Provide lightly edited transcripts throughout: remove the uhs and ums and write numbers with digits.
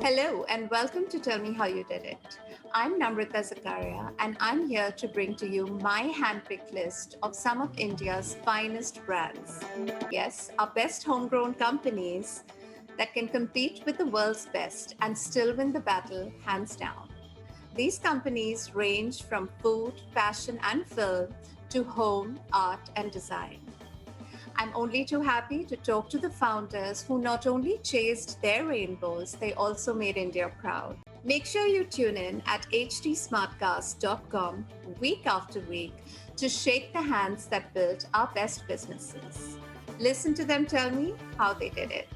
Hello and welcome to Tell Me How You Did It. I'm Namrata Zakaria and I'm here to bring to you my handpicked list of some of India's finest brands. Yes, our best homegrown companies that can compete with the world's best and still win the battle hands down. These companies range from food, fashion, and film to home, art, and design. I'm only too happy to talk to the founders who not only chased their rainbows, they also made India proud. Make sure you tune in at htsmartcast.com week after week to shake the hands that built our best businesses. Listen to them tell me how they did it.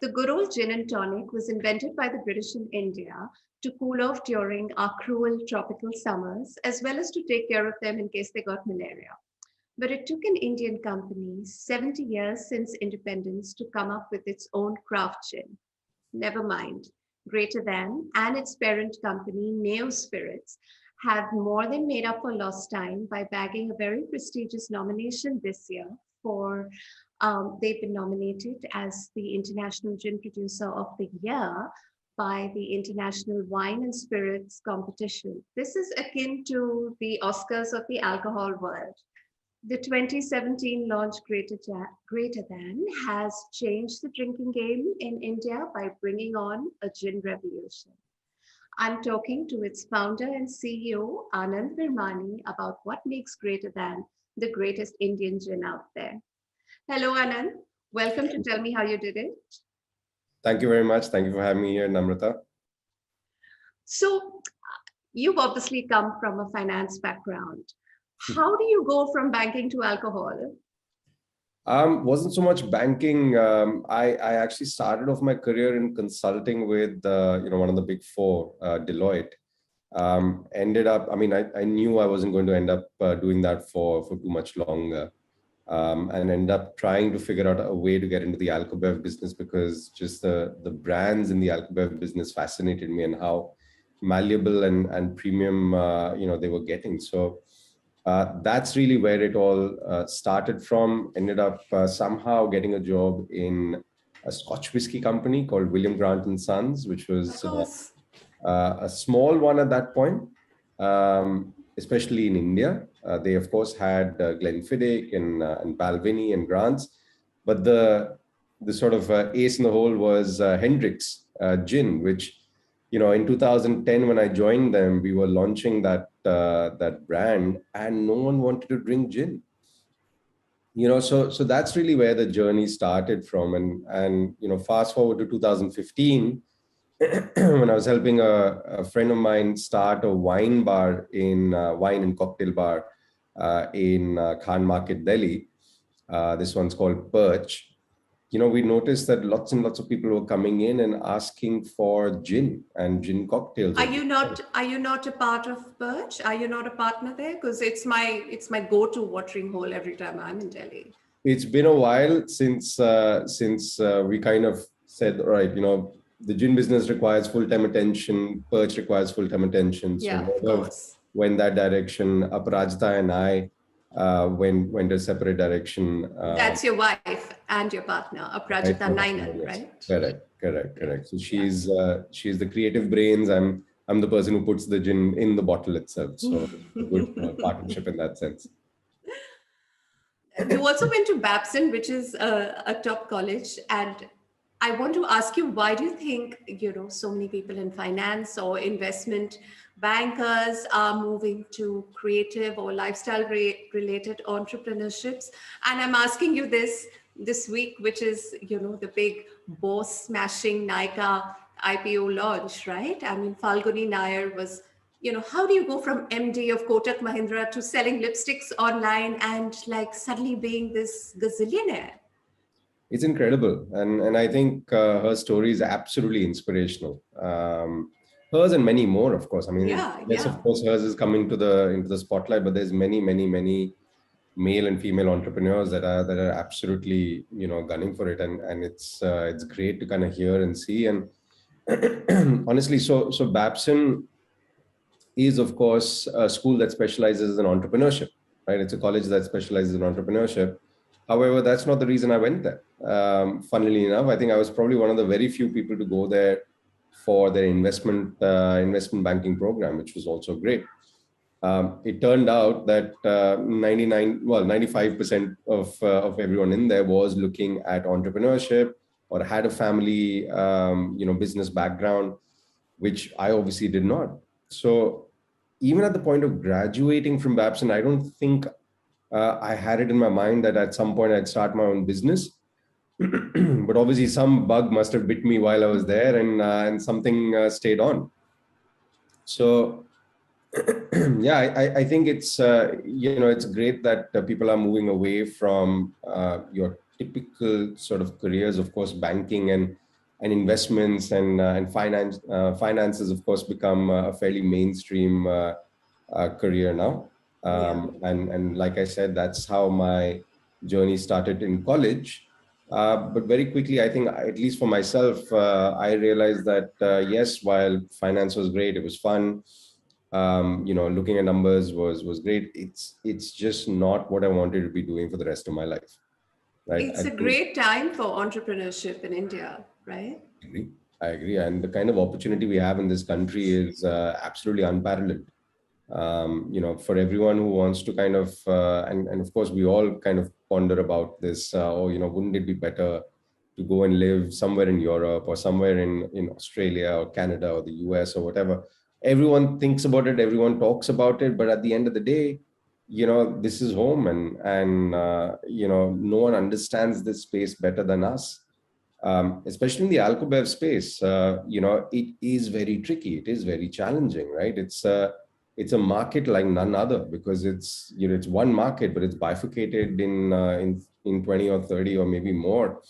The good old gin and tonic was invented by the British in India to cool off during our cruel tropical summers, as well as to take care of them in case they got malaria. But it took an Indian company 70 years since independence to come up with its own craft gin. Never mind, Greater Than and its parent company, Neo Spirits, have more than made up for lost time by bagging a very prestigious nomination this year for, they've been nominated as the International Gin Producer of the Year by the International Wine and Spirits Competition. This is akin to the Oscars of the alcohol world. The 2017 launch Greater Than has changed the drinking game in India by bringing on a gin revolution. I'm talking to its founder and CEO, Anand Virmani, about what makes Greater Than the greatest Indian gin out there. Hello, Anand. Welcome to Tell Me How You Did It. Thank you very much. Thank you for having me here, Namrata. So, you've obviously come from a finance background. How do you go from banking to alcohol? Wasn't so much banking. I actually started off my career in consulting with one of the big four, Deloitte. Ended up, I knew I wasn't going to end up doing that for too much longer, and ended up trying to figure out a way to get into the alcobev business because just the brands in the alcobev business fascinated me and how malleable and premium they were getting. So. That's really where it all started from. Ended up somehow getting a job in a Scotch whiskey company called William Grant and Sons, which was a small one at that point, especially in India. They, of course, had Glenfiddich and Balvenie and Grants, but the sort of ace in the hole was Hendrick's gin, which in 2010, when I joined them, we were launching that brand, and no one wanted to drink gin. So that's really where the journey started from. And fast forward to 2015, when I was helping a friend of mine start a wine and cocktail bar in Khan Market, Delhi. This one's called Perch. We noticed that lots and lots of people were coming in and asking for gin and gin cocktails. Are you not a part of Perch? Are you not a partner there? Because it's my go-to watering hole every time I'm in Delhi. It's been a while since we kind of said, all right, the gin business requires full-time attention. Perch requires full-time attention. So yeah, of course. Went that direction. Aparajita and I went a separate direction. That's your wife and your partner, Aparajita Nainan, right? Correct. So she's the creative brains. I'm the person who puts the gin in the bottle itself. So a good partnership in that sense. You also went to Babson, which is a top college, and I want to ask you, why do you think so many people in finance or investment bankers are moving to creative or lifestyle related entrepreneurships? And I'm asking you this week, which is the big boss smashing Nykaa IPO launch, right? I mean, Falguni Nair was, how do you go from MD of Kotak Mahindra to selling lipsticks online and suddenly being this gazillionaire? It's incredible, and I think her story is absolutely inspirational. Hers and many more, of course. Yes, of course, hers is coming into the spotlight, but there's many male and female entrepreneurs that are absolutely gunning for it, and it's great to kind of hear and see. And honestly, so Babson is, of course, a school that specializes in entrepreneurship, right? It's a college that specializes in entrepreneurship. However, that's not the reason I went there. Funnily enough, I think I was probably one of the very few people to go there for their investment banking program, which was also great. It turned out that 95% of everyone in there was looking at entrepreneurship or had a family, business background, which I obviously did not. So even at the point of graduating from Babson, I don't think I had it in my mind that at some point I'd start my own business. But obviously, some bug must have bit me while I was there, and something stayed on. So yeah, I think it's it's great that people are moving away from your typical sort of careers. Of course, banking and investments and finances, of course, become a fairly mainstream career now. Yeah. And like I said, that's how my journey started in college. But very quickly, I think, at least for myself, I realized that yes, while finance was great, it was fun. Looking at numbers was great. It's just not what I wanted to be doing for the rest of my life, right? It's a great time for entrepreneurship in India, right? Agree. I agree, and the kind of opportunity we have in this country is absolutely unparalleled. For everyone who wants to kind of, and of course, we all kind of ponder about this. Wouldn't it be better to go and live somewhere in Europe or somewhere in Australia or Canada or the US or whatever? Everyone thinks about it, everyone talks about it, but at the end of the day, this is home, and no one understands this space better than us. Especially in the alcobev space, it is very tricky. It is very challenging, right? It's a market like none other, because it's one market, but it's bifurcated in 20 or 30 or maybe more,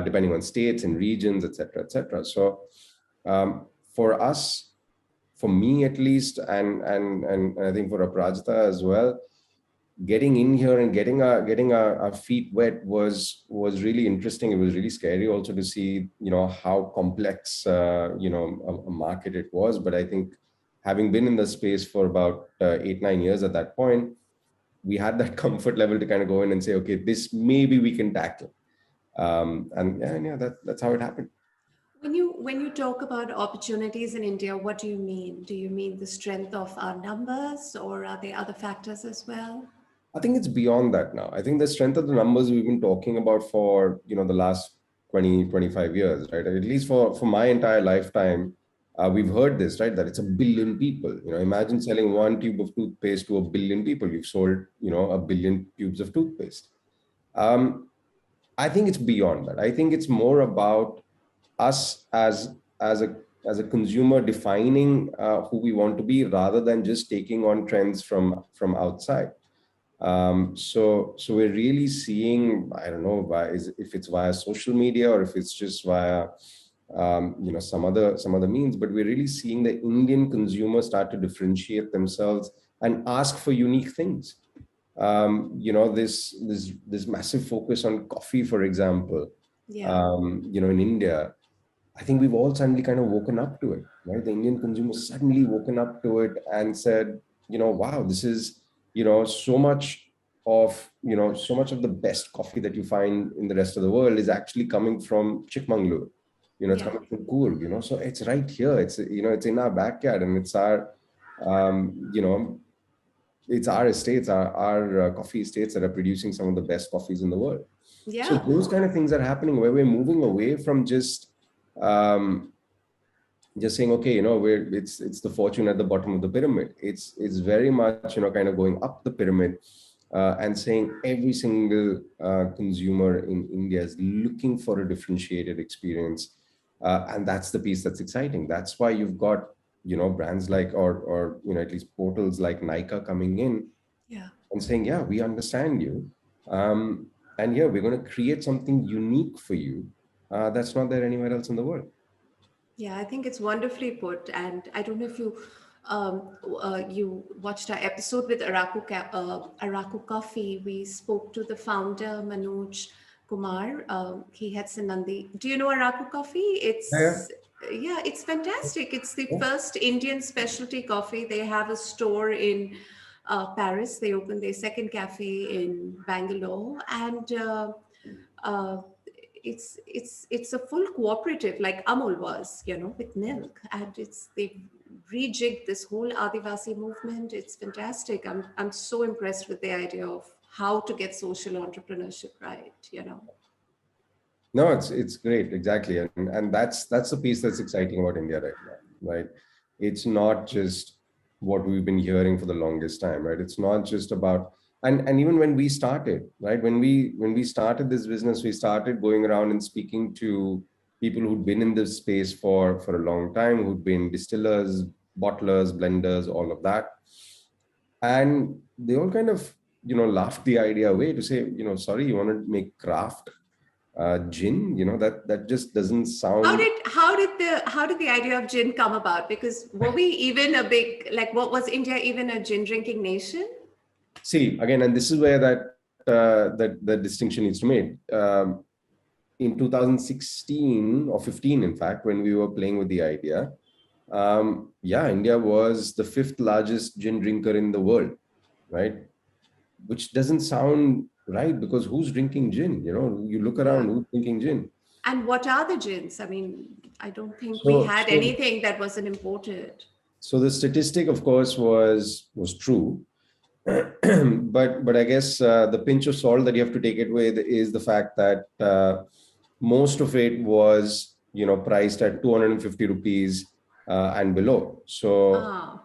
depending on states and regions, etc., etc. So for us, for me at least, and I think for Aprajita as well, getting in here and getting our feet wet was really interesting. It was really scary also to see how complex a market it was. But I think, having been in the space for about 8-9 years at that point, we had that comfort level to kind of go in and say, okay, this maybe we can tackle. And that's how it happened. When you talk about opportunities in India, what do you mean? Do you mean the strength of our numbers, or are there other factors as well? I think it's beyond that now. I think the strength of the numbers we've been talking about for the last 20-25 years, right? At least for my entire lifetime, we've heard this, right? That it's a billion people. Imagine selling one tube of toothpaste to a billion people. You've sold a billion tubes of toothpaste. Um, I think it's beyond that. I think it's more about us as a consumer defining who we want to be, rather than just taking on trends from outside. So we're really seeing, I don't know, if it's via social media or if it's just via some other means, but we're really seeing the Indian consumer start to differentiate themselves and ask for unique things. This massive focus on coffee, for example, Yeah. in India. I think we've all suddenly kind of woken up to it, right? The Indian consumer suddenly woken up to it and said, wow, this is, so much of the best coffee that you find in the rest of the world is actually coming from Chikmagalur. It's Yeah. coming from Coorg, so it's right here. It's in our backyard, and it's our, it's our estates, our coffee estates that are producing some of the best coffees in the world. So Yeah. those kind of things are happening, where we're moving away from um, just saying, okay, it's the fortune at the bottom of the pyramid. It's very much, kind of going up the pyramid, and saying every single consumer in India is looking for a differentiated experience, and that's the piece that's exciting. That's why you've got brands like, or at least portals like Nykaa coming in Yeah. and saying, yeah, we understand you, um, and yeah, we're going to create something unique for you, that's not there anywhere else in the world. Yeah, I think it's wonderfully put. And I don't know if you watched our episode with Araku Coffee. We spoke to the founder, Manoj Kumar. He heads Nandi. Do you know Araku Coffee? Yeah, Yeah, it's fantastic. It's the yeah. first Indian specialty coffee. They have a store in Paris. They opened their second cafe in Bangalore, and uh, it's a full cooperative like Amul was, with milk, and they've rejigged this whole Adivasi movement. It's fantastic. I'm so impressed with the idea of how to get social entrepreneurship right. No, it's great, exactly, and that's the piece that's exciting about India right now, right? It's not just what we've been hearing for the longest time, right? It's not just about, and even when we started, right? When we started this business, we started going around and speaking to people who'd been in this space for a long time, who'd been distillers, bottlers, blenders, all of that, and they all kind of laughed the idea away to say, sorry, you want to make craft gin, that just doesn't How sound. did how did the idea of gin come about? Because were we even a big, like, what was India even a gin drinking nation? See, again, and this is where that distinction needs to be made. In 2016 or 15, in fact, when we were playing with the idea, yeah, India was the fifth largest gin drinker in the world, right? Which doesn't sound right, because who's drinking gin? You look around, Yeah. who's drinking gin? And what are the gins? I mean, I don't think we So, had so, anything that wasn't imported. so the statistic, of course, was true. But I guess the pinch of salt that you have to take it with is the fact that most of it was priced at 250 rupees and below. Ah,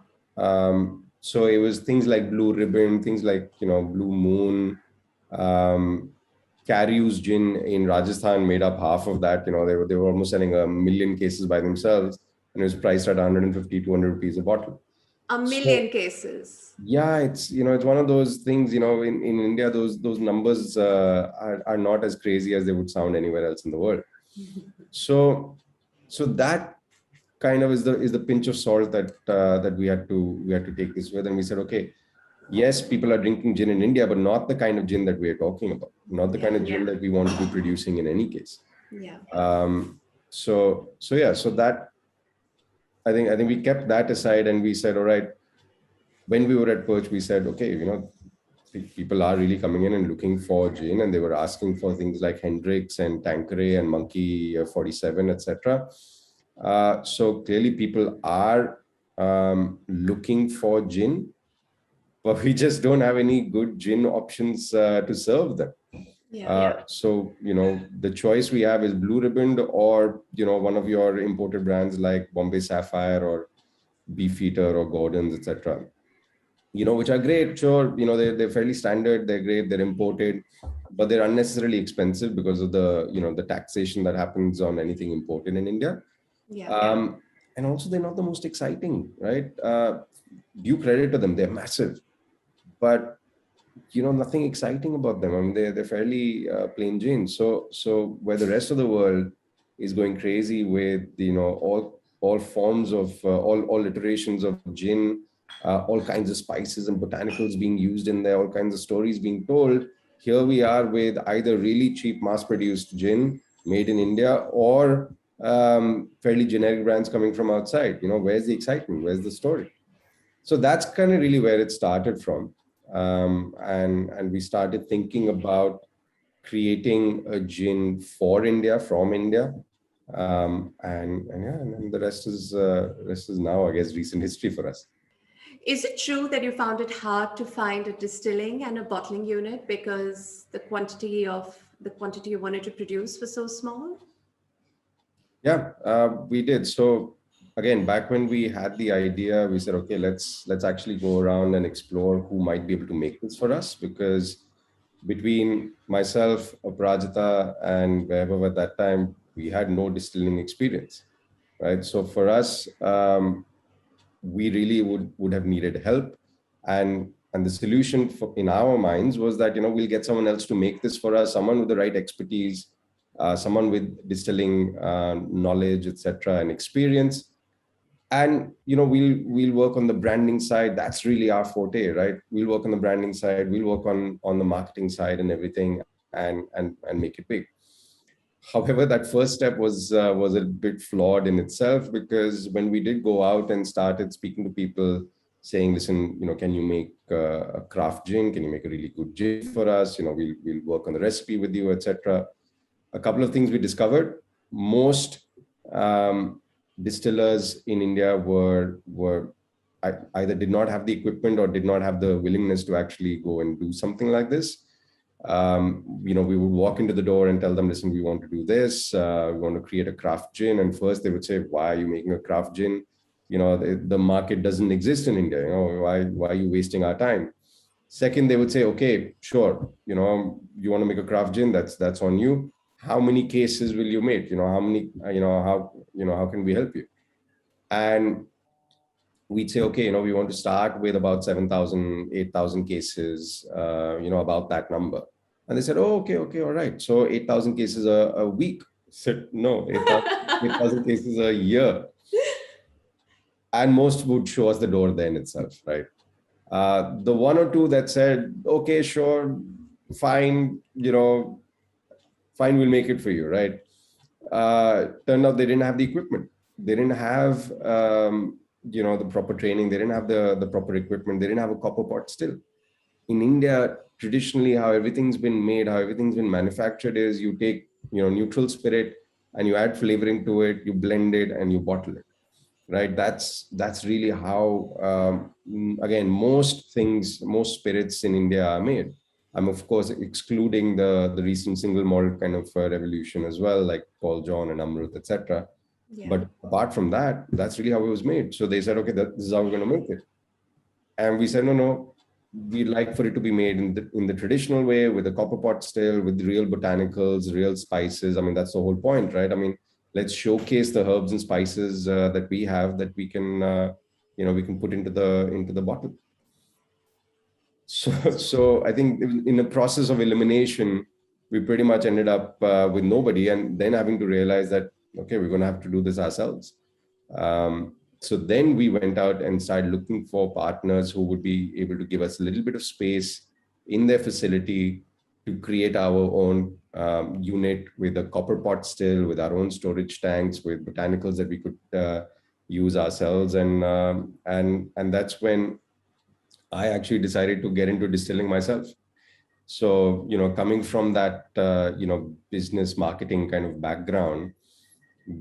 So it was things like Blue Ribbon, things like Blue Moon, um, Caryus gin in Rajasthan made up half of that. They were almost selling 1 million cases by themselves, and it was priced at 150, 200 rupees a bottle. a So million cases. yeah, it's one of those things, in India, those numbers are not as crazy as they would sound anywhere else in the world. So so that kind of is the pinch of salt that we had to take this with. And we said, okay, yes, people are drinking gin in India, but not the kind of gin that we are talking about, not the Yeah, kind of gin that we want to be producing in any case. yeah, So yeah, so that, I think we kept that aside, and we said, all right, when we were at Perch, we said, okay, people are really coming in and looking for gin, and they were asking for things like Hendrix and Tanqueray and Monkey 47, etc. So clearly, people are looking for gin, but we just don't have any good gin options to serve them. yeah. So the choice we have is Blue Ribbon, or one of your imported brands like Bombay Sapphire or Beefeater or Gordon's, etc. Which are great. Sure, they're fairly standard. They're great. They're imported, but they're unnecessarily expensive because of the taxation that happens on anything imported in India. Yeah. And also, they're not the most exciting, right? Due credit to them, they're massive, but nothing exciting about them. I mean, they're fairly plain Jane. So where the rest of the world is going crazy with all forms of all iterations of gin, all kinds of spices and botanicals being used in there, all kinds of stories being told. Here we are with either really cheap mass-produced gin made in India, or fairly generic brands coming from outside. Where's the excitement? Where's the story? So that's kind of really where it started from. And we started thinking about creating a gin for India, from India. And yeah, and then the rest is now, I guess, recent history for us. Is it true that you found it hard to find a distilling and a bottling unit because the quantity you wanted to produce was so small? Yeah, we did. So again, back when we had the idea, we said, okay, let's actually go around and explore who might be able to make this for us, because between myself, Aparajita, and Vaibhav at that time, we had no distilling experience, right? So for us, we really would have needed help, and the solution in our minds was that we'll get someone else to make this for us, someone with the right expertise, someone with distilling knowledge, etc., and experience. And we'll work on the branding side. That's really our forte, right? We'll work on the branding side, we'll work on the marketing side and everything, and make it big. However, that first step was a bit flawed in itself, because when we did go out and started speaking to people, saying, listen, can you make a craft gin? Can you make a really good gin for us? We'll work on the recipe with you, etc. A couple of things we discovered. Most distillers in India were either did not have the equipment or did not have the willingness to actually go and do something like this. We would walk into the door and tell them, listen, we want to do this. We want to create a craft gin. And first they would say, why are you making a craft gin? The market doesn't exist in India. Why are you wasting our time? Second, they would say, okay, sure. You want to make a craft gin, that's on you. How many cases will you make? How many, how can we help you? And we'd say, okay, we want to start with about 7,000, 8,000 cases, about that number. And they said, oh, okay, all right. So 8,000 cases a week. I said, no, 8,000 cases a year. And most would show us the door then itself, right? The one or two that said, okay, sure, fine, fine, we'll make it for you, right? Turned out they didn't have the equipment. They didn't have, the proper training. They didn't have the proper equipment. They didn't have a copper pot still. In India, traditionally, how everything's been made, how everything's been manufactured is you take, neutral spirit and you add flavoring to it, you blend it and you bottle it, right? That's really how, again, most spirits in India are made. I'm of course excluding the recent single malt kind of revolution as well, like Paul John and Amrut, etc. Yeah. But apart from that, that's really how it was made. So they said, okay, this is how we're going to make it. And we said, no, we'd like for it to be made in the traditional way, with a copper pot still, with real botanicals, real spices. I mean, that's the whole point, right? I mean, let's showcase the herbs and spices that we have, that we can, we can put into the bottle. So I think in the process of elimination, we pretty much ended up with nobody, and then having to realize that, okay, we're going to have to do this ourselves. So then we went out and started looking for partners who would be able to give us a little bit of space in their facility to create our own unit with a copper pot still, with our own storage tanks, with botanicals that we could use ourselves. And that's when I actually decided to get into distilling myself. So, coming from that, business marketing kind of background,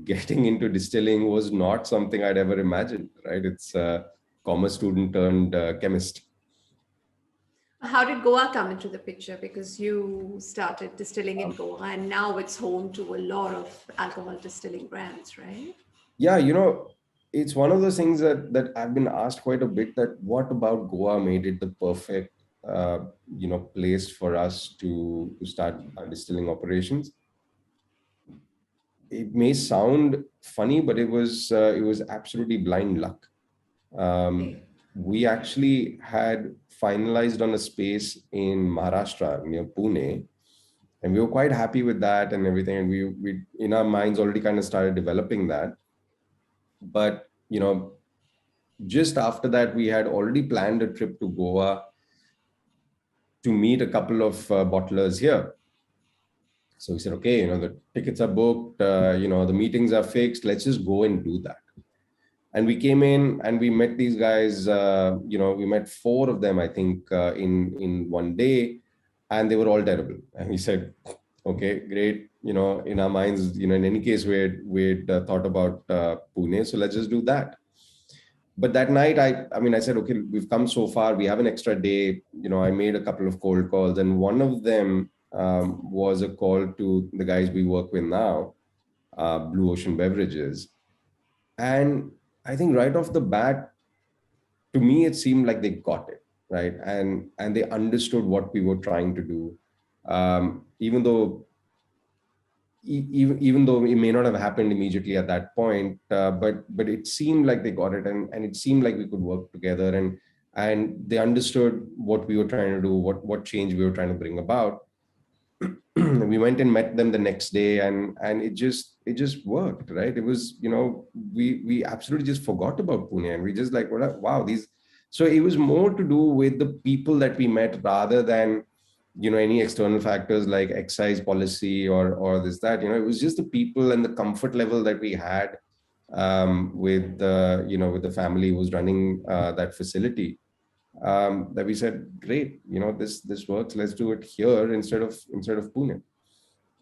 getting into distilling was not something I'd ever imagined, right? It's a commerce student turned chemist. How did Goa come into the picture? Because you started distilling in Goa, and now it's home to a lot of alcohol distilling brands, right? Yeah, it's one of those things that I've been asked quite a bit, that what about Goa made it the perfect, place for us to start distilling operations. It may sound funny, but it was absolutely blind luck. We actually had finalized on a space in Maharashtra near Pune, and we were quite happy with that and everything. And we in our minds already kind of started developing that. But, just after that, we had already planned a trip to Goa to meet a couple of bottlers here. So we said, okay, the tickets are booked, the meetings are fixed. Let's just go and do that. And we came in and we met these guys, we met 4 of them, I think, in one day, and they were all terrible. And we said, okay, great. In our minds, in any case, we'd thought about Pune, so let's just do that. But that night, I said, okay, we've come so far. We have an extra day. I made a couple of cold calls, and one of them was a call to the guys we work with now, Blue Ocean Beverages. And I think right off the bat, to me, it seemed like they got it, right? And they understood what we were trying to do. Even though it may not have happened immediately at that point, but it seemed like they got it, and it seemed like we could work together, and they understood what we were trying to do, what change we were trying to bring about. We went and met them the next day, and it just worked, right? It was, we absolutely just forgot about Pune, and we just like, wow, these. So it was more to do with the people that we met rather than, any external factors like excise policy or this, that. It was just the people and the comfort level that we had with with the family who was running that facility, that we said, great, this works. Let's do it here instead of Pune.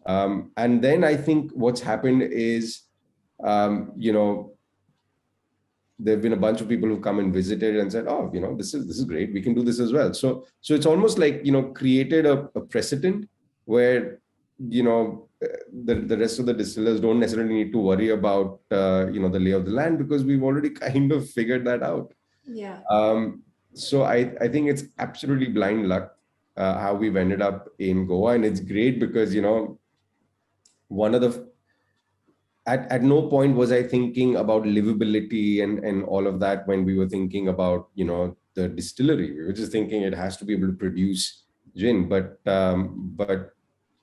And then I think what's happened is, you know, there have been a bunch of people who've come and visited and said, oh, this is great. We can do this as well. So it's almost like, created a precedent where, the rest of the distillers don't necessarily need to worry about, the lay of the land, because we've already kind of figured that out. Yeah. So I think it's absolutely blind luck how we've ended up in Goa. And it's great because, one of the at no point was I thinking about livability and all of that when we were thinking about, the distillery. We were just thinking it has to be able to produce gin. But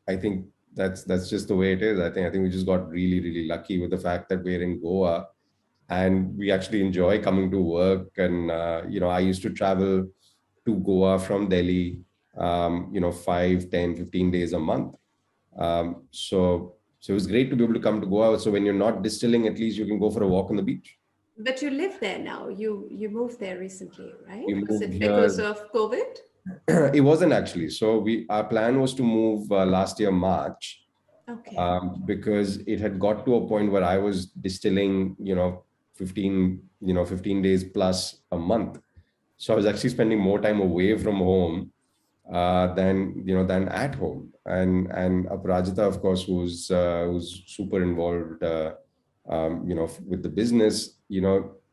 I think that's just the way it is. I think we just got really, really lucky with the fact that we're in Goa, and we actually enjoy coming to work. And I used to travel to Goa from Delhi, 5, 10, 15 days a month. So it was great to be able to come to Goa. So when you're not distilling, at least you can go for a walk on the beach. But you live there now. You moved there recently, right? We Was moved it because here. of COVID? It wasn't actually. So our plan was to move last year March, Okay. because it had got to a point where I was distilling, 15 days plus a month. So I was actually spending more time away from home than at home. And Aparajita, of course, who's super involved, with the business.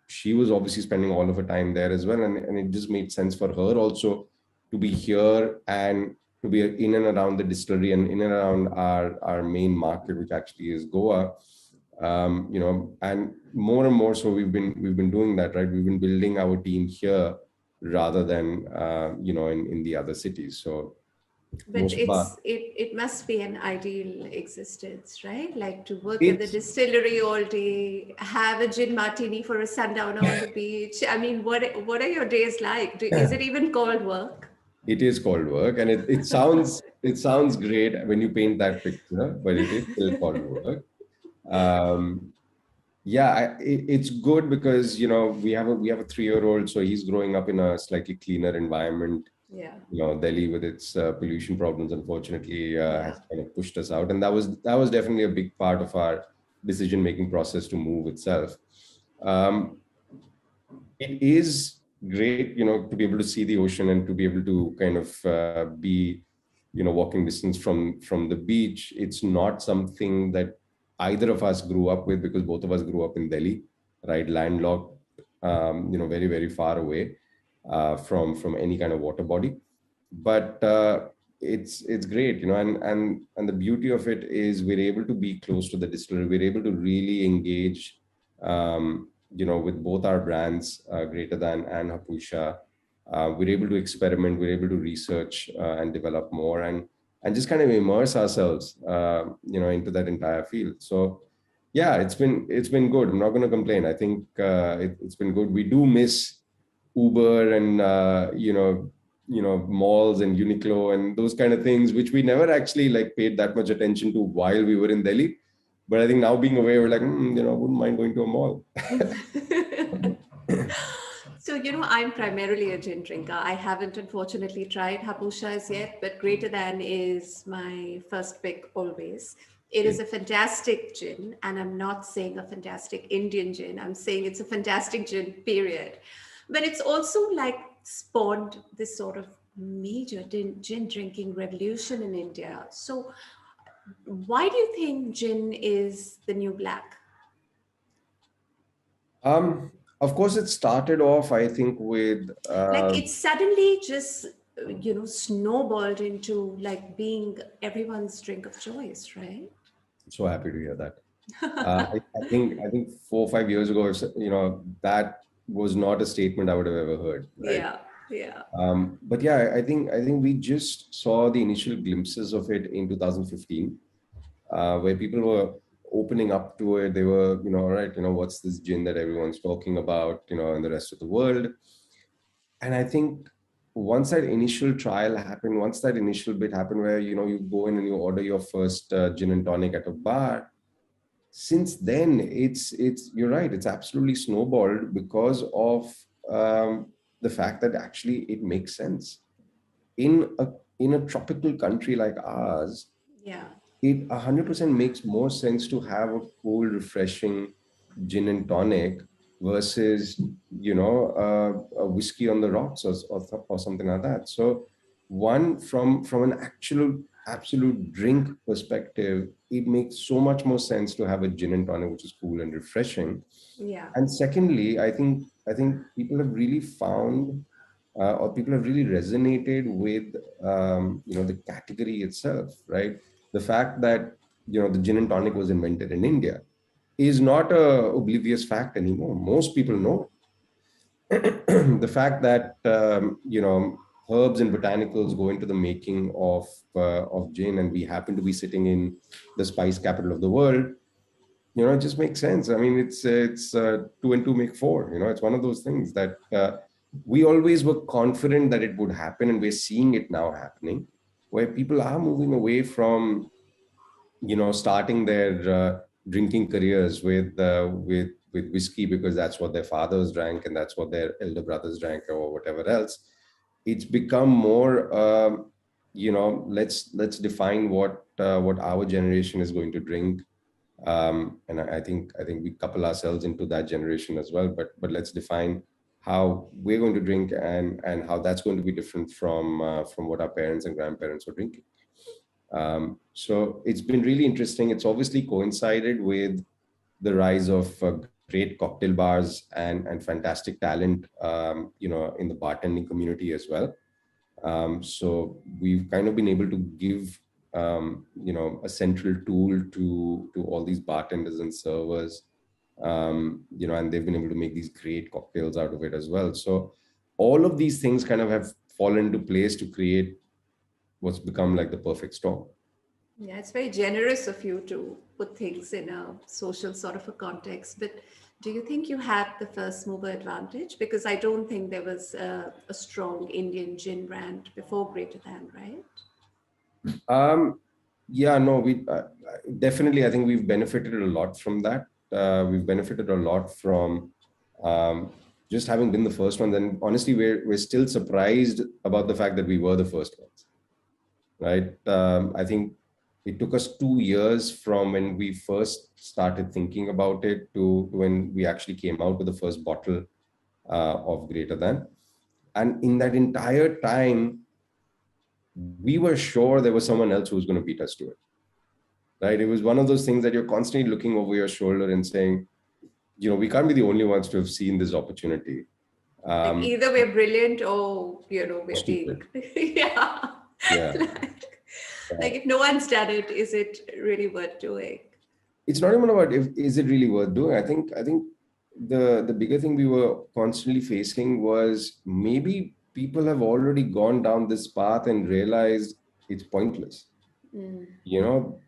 She was obviously spending all of her time there as well, and it just made sense for her also to be here and to be in and around the distillery and in and around our main market, which actually is Goa. And more so we've been doing that, right? We've been building our team here rather than in the other cities. So But most of our it must be an ideal existence, right? Like to work at the it's distillery all day, have a gin martini for a sundowner on the beach. I mean, what are your days like? Is it even called work? it is called work, and it sounds great when you paint that picture, but it is still called work. um, yeah, it's good because we have a 3-year-old, so he's growing up in a slightly cleaner environment. Yeah. Delhi with its pollution problems, unfortunately, Yeah. has kind of pushed us out, and that was definitely a big part of our decision making process to move itself. Um, it is great, to be able to see the ocean and to be able to kind of be, walking distance from the beach. It's not something that either of us grew up with, because both of us grew up in Delhi, right? Landlocked, very, very far away from any kind of water body. But it's great, and the beauty of it is we're able to be close to the distillery. We're able to really engage, with both our brands, Greater Than and Hapusha. We're able to experiment, we're able to research and develop more, and just kind of immerse ourselves, into that entire field. So yeah, it's been good. I'm not going to complain. I think it's been good. We do miss Uber and malls and Uniqlo and those kind of things, which we never actually like paid that much attention to while we were in Delhi. But I think now being away, we're like, wouldn't mind going to a mall. So, I'm primarily a gin drinker. I haven't unfortunately tried Hapushas yet, but Greater Than is my first pick always. It is a fantastic gin, and I'm not saying a fantastic Indian gin. I'm saying it's a fantastic gin, period. But it's also like spawned this sort of major gin drinking revolution in India. So, why do you think gin is the new black? Um, of course, it started off, I think, with Like it suddenly just snowballed into like being everyone's drink of choice, right? so happy to hear that. I think 4 or 5 years ago, that was not a statement I would have ever heard, right? Yeah, yeah. But yeah, I think we just saw the initial glimpses of it in 2015, where people were opening up to it. They were, all right, what's this gin that everyone's talking about, in the rest of the world? And I think once that initial trial happened, once that initial bit happened, where you go in and you order your first gin and tonic at a bar, since then, it's you're right, it's absolutely snowballed because of the fact that actually it makes sense in a tropical country like ours. Yeah. It 100% makes more sense to have a cool, refreshing gin and tonic versus, a whiskey on the rocks, or something like that. So, one, from an actual absolute drink perspective, it makes so much more sense to have a gin and tonic, which is cool and refreshing. Yeah. And secondly, I think people have really found, or people have really resonated with, the category itself, right? The fact that, the gin and tonic was invented in India is not a oblivious fact anymore. Most people know the fact that, herbs and botanicals go into the making of gin, and we happen to be sitting in the spice capital of the world. It just makes sense. I mean, it's two and two make four. It's one of those things that we always were confident that it would happen, and we're seeing it now happening, where people are moving away from, starting their drinking careers with whiskey because that's what their fathers drank and that's what their elder brothers drank or whatever else. It's become more, let's define what our generation is going to drink. And I think we couple ourselves into that generation as well. But let's define how we're going to drink, and how that's going to be different from what our parents and grandparents were drinking. So it's been really interesting. It's obviously coincided with the rise of great cocktail bars and fantastic talent, in the bartending community as well. So we've kind of been able to give, a central tool to all these bartenders and servers, and they've been able to make these great cocktails out of it as well. So all of these things kind of have fallen into place to create what's become like the perfect storm. Yeah, it's very generous of you to put things in a social sort of a context. But do you think you had the first mover advantage? Because I don't think there was a strong Indian gin brand before Greater Than, right? Um, yeah, no, we definitely. I think we've benefited a lot from that. We've benefited a lot from, um, just having been the first ones. And honestly, we're still surprised about the fact that we were the first ones, right? I think it took us 2 years from when we first started thinking about it to when we actually came out with the first bottle of Greater Than. And in that entire time, we were sure there was someone else who was going to beat us to it, right? It was one of those things that you're constantly looking over your shoulder and saying, we can't be the only ones to have seen this opportunity. Like Um, either we're brilliant or, or we're being, stupid. yeah. Yeah. like, Yeah. like if no one's done it, is it really worth doing? It's not even about if is it really worth doing. I think the bigger thing we were constantly facing was maybe people have already gone down this path and realized it's pointless. Mm. You know,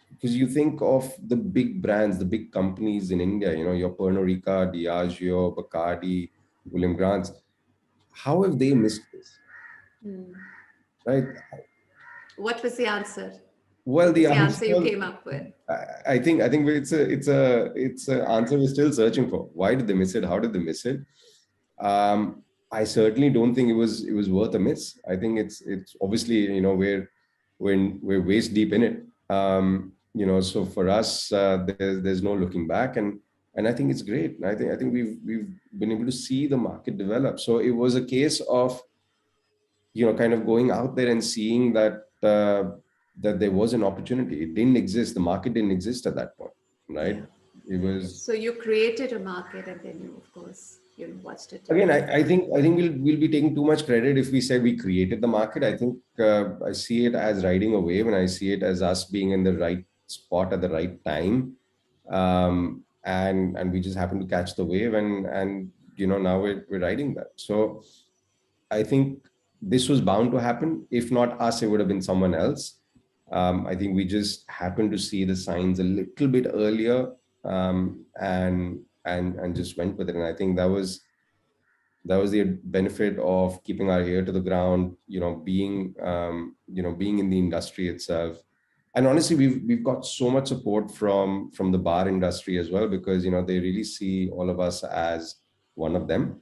because you think of the big brands, the big companies in India, your Pernod Ricard, Diageo, Bacardi, William Grant's. How have they missed this, Mm. right? What was the answer? Well, What the was the answer, answer you came up with? I think it's a answer we're still searching for. Why did they miss it? How did they miss it? I certainly don't think it was worth a miss. I think it's obviously, we're waist deep in it. So for us, there's no looking back, and I think it's great. I think we've been able to see the market develop. So it was a case of, kind of going out there and seeing that there was an opportunity. It didn't exist. The market didn't exist at that point, Yeah. right? It was, So you created a market and then you, of course, watched it again, develop. I think we'll be taking too much credit if we say we created the market. I think I see it as riding a wave, and I see it as us being in the right spot at the right time, and we just happen to catch the wave, and now we're riding that. So I think this was bound to happen. If not us, it would have been someone else. I think we just happened to see the signs a little bit earlier, and just went with it. And I think that was the benefit of keeping our ear to the ground, being in the industry itself, And honestly, we've got so much support from the bar industry as well, because they really see all of us as one of them,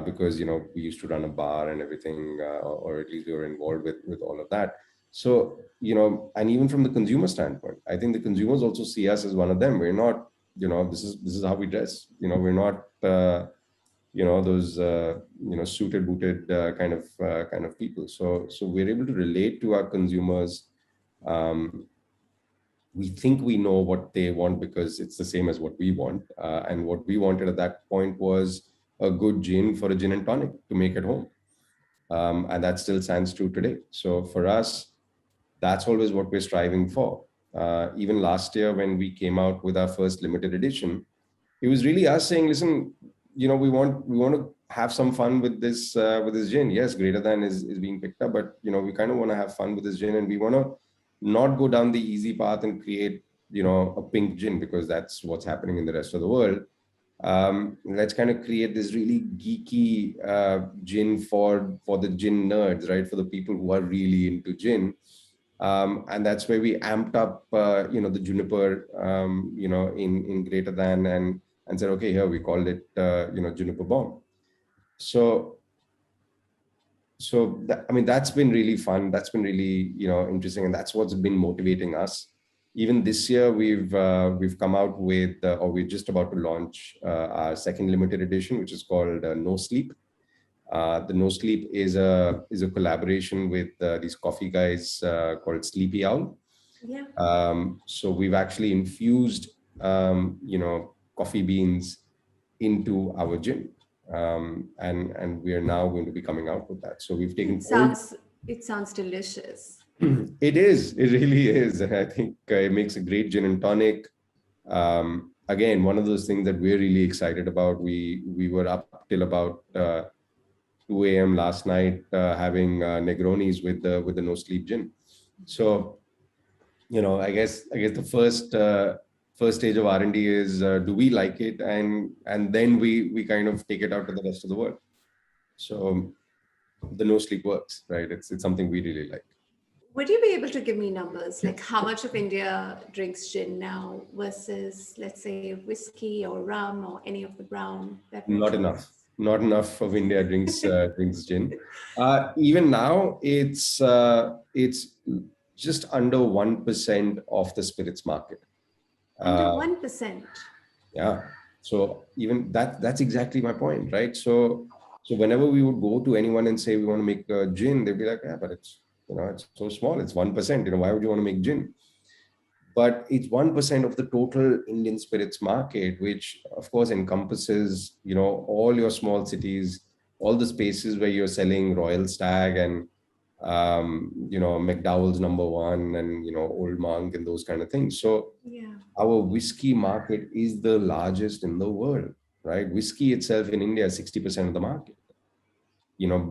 because we used to run a bar and everything, or at least we were involved with all of that. So and even from the consumer standpoint, I think the consumers also see us as one of them. We're not, this is how we dress. We're not those suited booted kind of people. So we're able to relate to our consumers. um, we think we know what they want because it's the same as what we want. And what we wanted at that point was a good gin for a gin and tonic to make at home. And that still stands true today. So for us, that's always what we're striving for. Even last year, when we came out with our first limited edition, it was really us saying, listen, we want to have some fun with this gin. Yes, greater than is being picked up, but we kind of want to have fun with this gin, and we want to not go down the easy path and create a pink gin, because that's what's happening in the rest of the world. Let's kind of create this really geeky gin for the gin nerds, right? For the people who are really into gin. And that's where we amped up, the juniper, in greater than, and said, okay, here we called it, juniper bomb. So, I mean, that's been really fun. That's been really, interesting, and that's what's been motivating us. Even this year, we've come out with, or we're just about to launch our second limited edition, which is called No Sleep. The No Sleep is a collaboration with these coffee guys called Sleepy Owl. Yeah. So we've actually infused, coffee beans into our gin, and we are now going to be coming out with that. So we've taken It sounds delicious. It is. It really is, and I think it makes a great gin and tonic. Again, one of those things that we're really excited about. We were up till about 2 a.m. last night having Negronis with the No Sleep gin. So I guess the first stage of R&D is, do we like it, and then we kind of take it out to the rest of the world. So the No Sleep works, right? It's something we really like. Would you be able to give me numbers, like how much of India drinks gin now versus, let's say, whiskey or rum or any of the brown Not beverages? enough. Not enough of India drinks gin. Even now, it's just under 1% of the spirits market. Under Uh, 1%. yeah. So even that's exactly my point, right? So whenever we would go to anyone and say we want to make a gin, they'd be like, yeah, but it's so small. It's 1%. Why would you want to make gin? But it's 1% of the total Indian spirits market, which of course encompasses, all your small cities, all the spaces where you're selling Royal Stag and, McDowell's number one and, Old Monk and those kind of things. So Yeah. our whiskey market is the largest in the world, right? Whiskey itself in India is 60% of the market.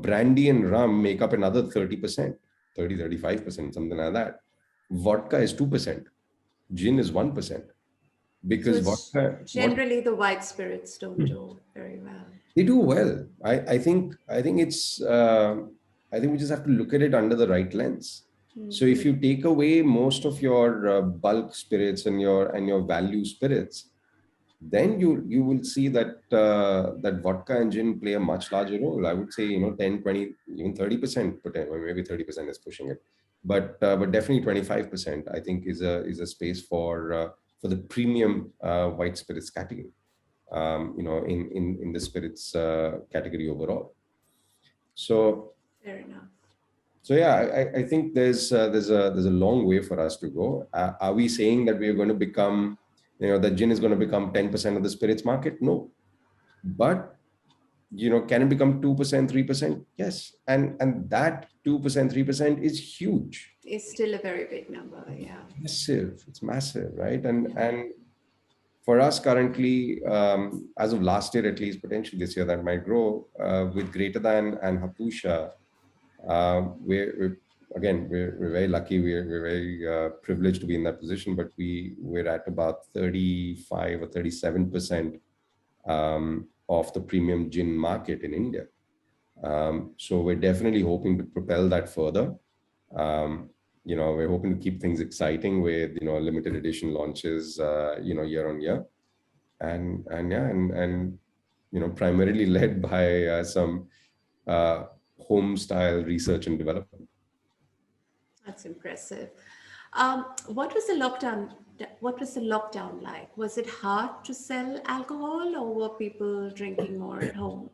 Brandy and rum make up another 30%, 35%, something like that. Vodka is 2%. Gin is 1%, So because it's what generally the white spirits don't do very well. they do well. I think we just have to look at it under the right lens. So if you take away most of your bulk spirits and your value spirits, then you will see that vodka and gin play a much larger role. I would say 10, 20, even 30%, or maybe 30% is pushing it, but definitely 25%, I think, is a space for the premium white spirits category, in the spirits category overall. So Fair enough. so yeah, I think there's a long way for us to go. Are we saying that we are going to become, that gin is going to become 10% of the spirits market? No. But can it become 2%, 3%? Yes. And that 2%, 3% is huge. It's still a very big number. Yeah. Massive. It's massive, right? And Yeah. and for us currently, as of last year, at least, potentially this year that might grow, with Greater Than and Hapusha, we're very lucky. We're very privileged to be in that position, but we're at about 35 or 37% of the premium gin market in India. So we're definitely hoping to propel that further. Um, we're hoping to keep things exciting with, limited edition launches, year on year. And yeah, and primarily led by some uh, home style research and development. That's impressive. What was the lockdown? What was the lockdown like? Was it hard to sell alcohol, or were people drinking more at home?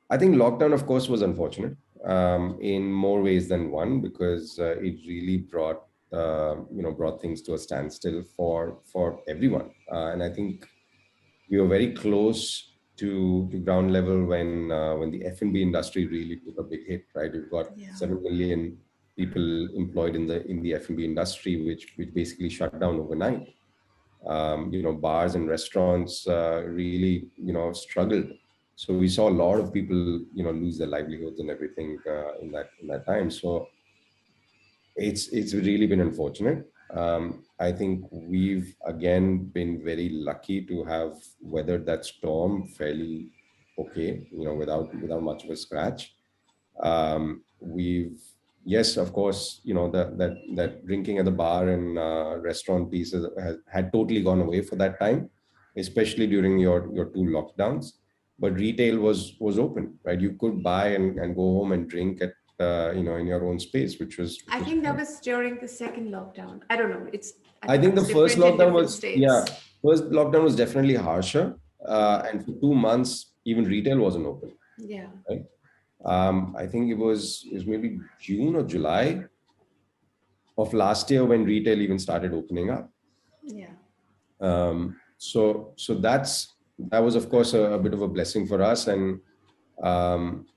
I think lockdown, of course, was unfortunate in more ways than one, because it really brought things to a standstill for everyone. And I think we were very close to ground level when the F&B industry really took a big hit. Right, we've got Yeah. 7 million people employed in the F&B industry, which basically shut down overnight. Bars and restaurants really, struggled. So we saw a lot of people, lose their livelihoods and everything in that time. So it's really been unfortunate. I think we've again been very lucky to have weathered that storm fairly okay, without much of a scratch. We've Yes, of course, that drinking at the bar and restaurant pieces had totally gone away for that time, especially during your two lockdowns. But retail was open, right? You could buy and go home and drink at in your own space, which was I think that was during the second lockdown. I don't know. I I think that think was the first different in lockdown different was, yeah, states. first lockdown was definitely harsher, and for 2 months even retail wasn't open, Yeah. right? I think it was maybe June or July of last year when retail even started opening up. Yeah. So that was of course a bit of a blessing for us, and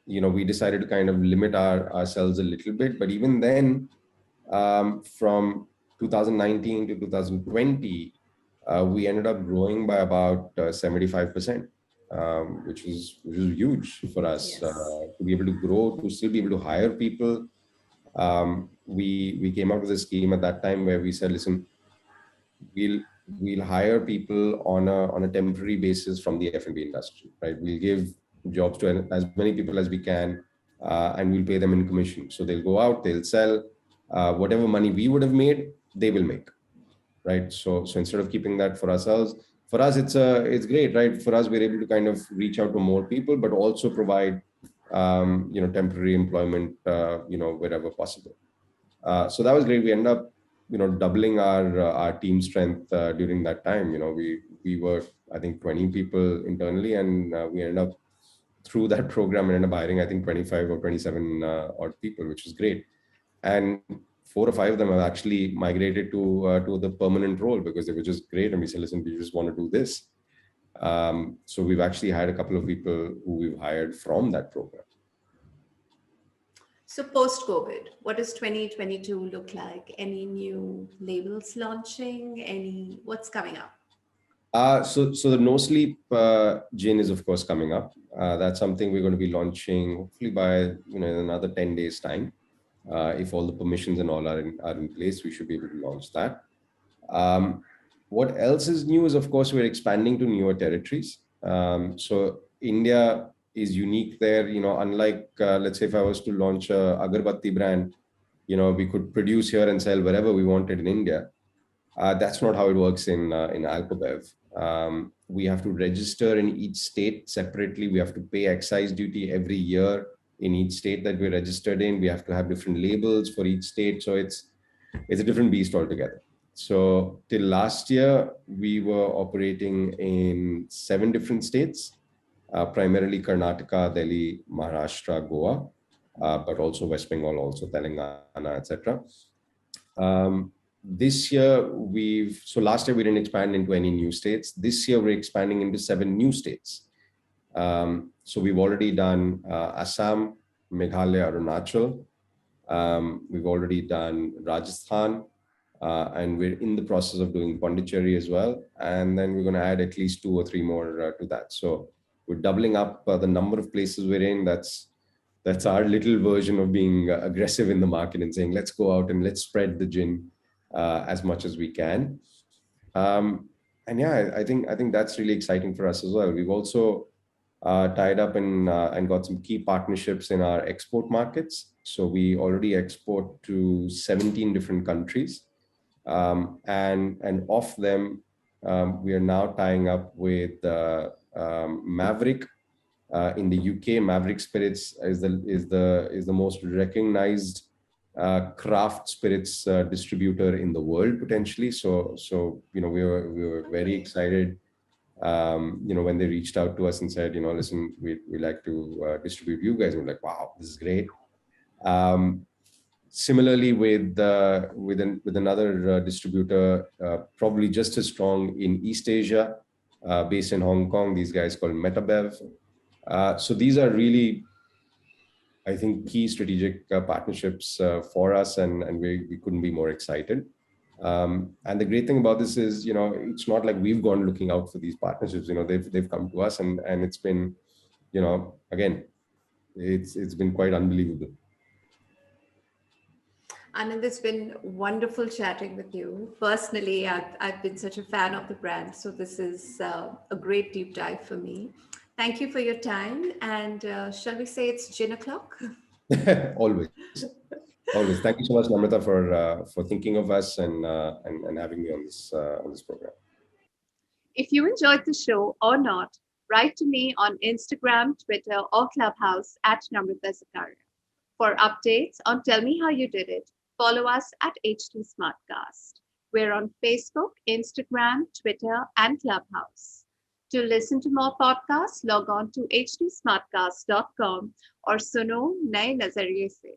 we decided to kind of limit ourselves a little bit. But even then, from 2019 to 2020, we ended up growing by about 75%, which is huge for us Yes. to be able to grow, to still be able to hire people. We came up with a scheme at that time where we said, listen, we'll we'll hire people on a temporary basis from the F&B industry, right? We'll give jobs to as many people as we can, and we'll pay them in commission. So they'll go out, they'll sell, whatever money we would have made, they will make, right? So instead of keeping that for ourselves, for us it's great, right? For us, we're able to kind of reach out to more people, but also provide temporary employment, wherever possible. So that was great. We ended up, doubling our team strength during that time. We were, I think, 20 people internally, and we ended up through that program and ended up hiring, I think, 25 or 27 odd people, which was great. And 4 or 5 of them have actually migrated to the permanent role because they were just great. And we said, listen, we just want to do this. So we've actually had a couple of people who we've hired from that program. So post COVID, what does 2022 look like? Any new labels launching? What's coming up? So the no sleep gin is of course coming up. That's something we're going to be launching hopefully by in another 10 days time. If all the permissions and all are in place, we should be able to launch that. What else is new is, of course, we're expanding to newer territories. So India is unique there. Unlike let's say if I was to launch a agarbatti brand, we could produce here and sell wherever we wanted in India. That's not how it works in Alcobev. We have to register in each state separately. We have to pay excise duty every year in each state that we're registered in. We have to have different labels for each state. So it's a different beast altogether. So till last year, we were operating in 7 different states, primarily Karnataka, Delhi, Maharashtra, Goa, but also West Bengal, also Telangana, etc. This year last year we didn't expand into any new states. This year we're expanding into 7 new states. So we've already done Assam, Meghalaya, Arunachal. We've already done Rajasthan, and we're in the process of doing Pondicherry as well. And then we're going to add at least 2 or 3 more to that. So we're doubling up the number of places we're in. That's our little version of being aggressive in the market and saying, let's go out and let's spread the gin as much as we can. And yeah, I think that's really exciting for us as well. We've also tied up in and got some key partnerships in our export markets. So we already export to 17 different countries, and of them, we are now tying up with Maverick in the UK. Maverick Spirits is the most recognized craft spirits distributor in the world potentially. So we were very excited when they reached out to us and said, listen, we like to distribute you guys. We're like, wow, this is great. Similarly, with another distributor, probably just as strong in East Asia, based in Hong Kong. These guys called MetaBev. So these are really, I think, key strategic partnerships for us, and we couldn't be more excited. And the great thing about this is, it's not like we've gone looking out for these partnerships. They've come to us, and it's been, again, it's been quite unbelievable. Anand, it's been wonderful chatting with you. Personally, I've been such a fan of the brand, so this is a great deep dive for me. Thank you for your time, and shall we say it's gin o'clock? Always, always. Thank you so much, Namrata, for thinking of us and having me on this program. If you enjoyed the show or not, write to me on Instagram, Twitter, or Clubhouse at Namrata Zakaria. For updates on Tell Me How You Did It, follow us at HT Smartcast. We're on Facebook, Instagram, Twitter, and Clubhouse. To listen to more podcasts, log on to htsmartcast.com or suno naye nazariye se.